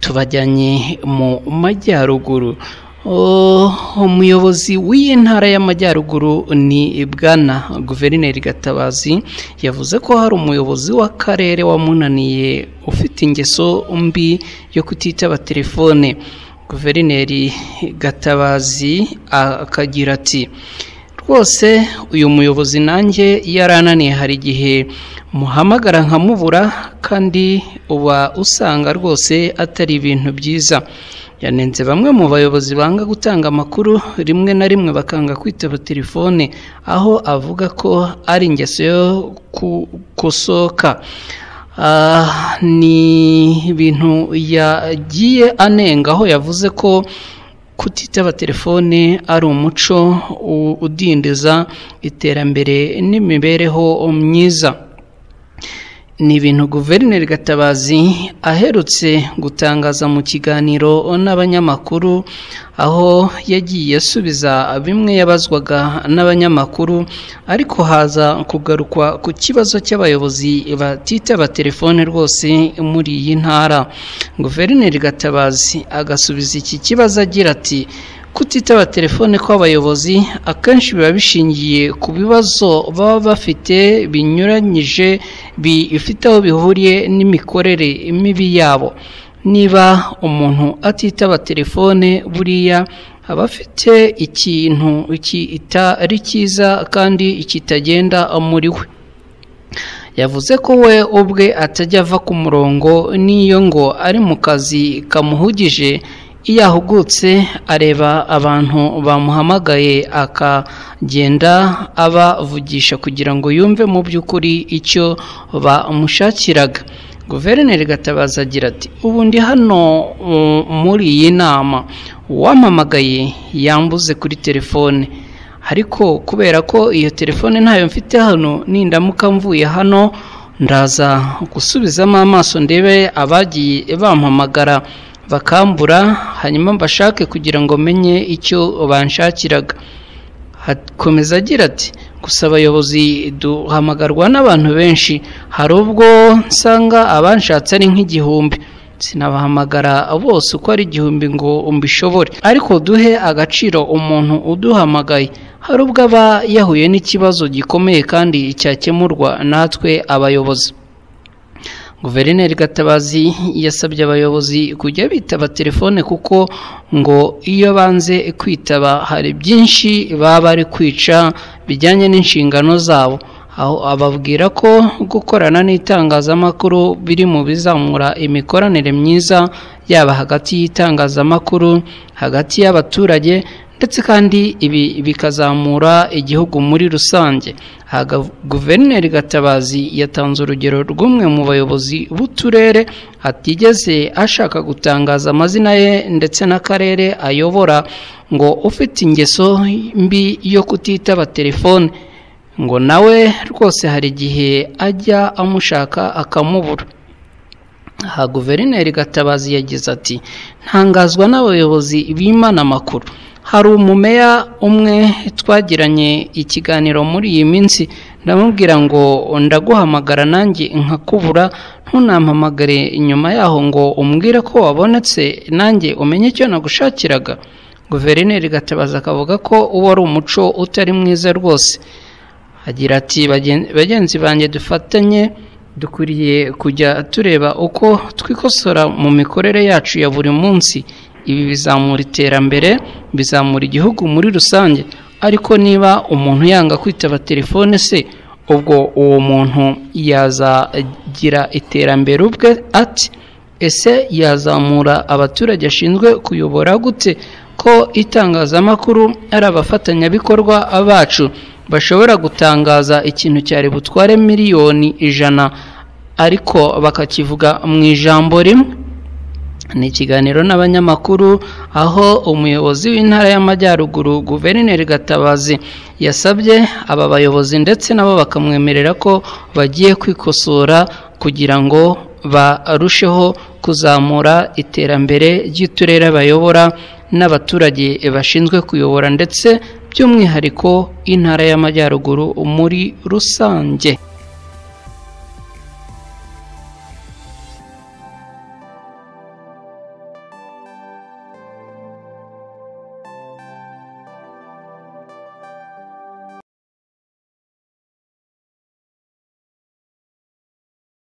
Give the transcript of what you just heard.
tubajyanye mu majyaruguru. Umuyobozi w'iyi ntara y'amajyaruguru ni bwana Guverineri Gatabazi yavuze ko hari umuyobozi w'akarere wamunaniye ufite ingeso mbi yo kutitaba telefone. Guverineri Gatabazi akagira ati rwose uyu muyobozi nanjye yarananiye, hari igihe muhamagara nkamubura kandi uba usanga rwose atari ibintu byiza. Yanenze bamwe mu bayobozi banga gutanga amakuru, rimwe na rimwe bakanga kwitaba telefone, aho avuga ko ari ingeso yo kusoka. Ni ibintu yagiye anenga, aho yavuze ko kutitaba telefone ari umuco udindiza iterambere n'imibereho myiza. Ni ibintu Guverineri Gatabazi aherutse gutangaza mu kiganiro n'abanyamakuru, aho yagiye asubiza bimwe yabazwaga n'abanyamakuru, ariko haza kugarukwa ku kibazo cy'abayobozi batitaba telefone rwose muri iyi ntara. Guverineri Gatabazi agasubiza iki kibazo agira ati kutitaba telefone kw'abayobozi akenshi biba bishingiye ku bibazo baba bafite binyuranyije, bifite aho bihuriye n'imikorere mibi yabo. Niba umuntu atitaba telefone, buriya aba afite ikintu kitari cyiza kandi kitagenda muri we. Yavuze ko we ubwe atajya ava ku murongo n'iyo ngo ari mu kazi kamuhugije. Iyo ahugutse areba abantu bamuhamagaye akagenda abavugisha kugira ngo yumve mu by'ukuri icyo bamushakiraga. Guverineri Gatabazi agira ati ubu ndi hano muri iyi nama, uwampamagaye yambuze kuri telefone, ariko kubera ko iyo telefone ntayo mfite hano, nindamuka mvuye hano ndaza gusubizamo amaso ndebe abagiye bampamagara bakambura, hanyuma mbashake kugira ngo menye icyo banshakiraga. Hakomeza agira ati gusa abayobozi duhamagarwa n'abantu benshi, hari ubwo nsanga abanshatse ari nk'igihumbi, sinabahamagara bose uko ari 1000 ngo mbishobore, ariko duhe agaciro umuntu uduhamagaye. Hari ubwo aba yahuye n'ikibazo gikomeye kandi cyakemurwa natwe abayobozi. Guverineri Gatabazi yasabye abayobozi kujya bitaba telefone kuko ngo iyo banze kwitaba hari byinshi baba bari kwica bijyanye n'inshingano zabo, aho ababwira ko gukorana n'itangazamakuru biri mu bizamura imikoranire myiza, yaba hagati y'itangazamakuru, hagati y'abaturage, ndetse kandi ibi bikazamura igihugu muri rusange. Guverineri Gatabazi yatanze urugero rw'umwe mu bayobozi b'uturere atigeze ashaka gutangaza amazina ye ndetse n'akarere ayobora, ngo ufite ingeso mbi yo kutitaba telefone, ngo nawe rwose hari igihe ajya amushaka akamubura. Guverineri Gatabazi yagize ati ntangazwa n'abayobozi bimana amakuru. Hari umumeya umwe twagiranye ikiganiro muri iyi minsi, ndamubwira ngo ndaguhamagara nanjye nkakubura, ntunampamagare inyuma yaho ngo umbwire ko wabonetse nanjye umenye icyo nagushakiraga. Guverineri Gatabazi akavuga ko uwo ari umuco utari mwiza rwose. Agira ati bagenzi banjye dufatanye, dukwiriye kujya tureba uko twikosora mu mikorere yacu ya buri munsi. Ibi bizamura iterambere, bizamura igihugu muri rusange. Ariko niba umuntu yanga kwitaba telefone se, ubwo uwo muntu yazagira iterambere ubwe ati? Ese yazamura abaturage ashinzwe kuyobora gute ko itangazamakuru ari abafatanyabikorwa bacu bashobora gutangaza ikintu cyari butware miliyoni 100 ariko bakakivuga mu ijambo rimwe? Ni ikiganiro n'abanyamakuru, aho umuyobozi w'intara y'amajyaruguru Guverineri Gatabazi yasabye aba bayobozi ndetse nabo bakamwemerera ko bagiye kwikosora kugira ngo barusheho kuzamura iterambere ry'uturere bayobora n'abaturage bashinzwe kuyobora, ndetse by'umwihariko intara y'amajyaruguru muri rusange.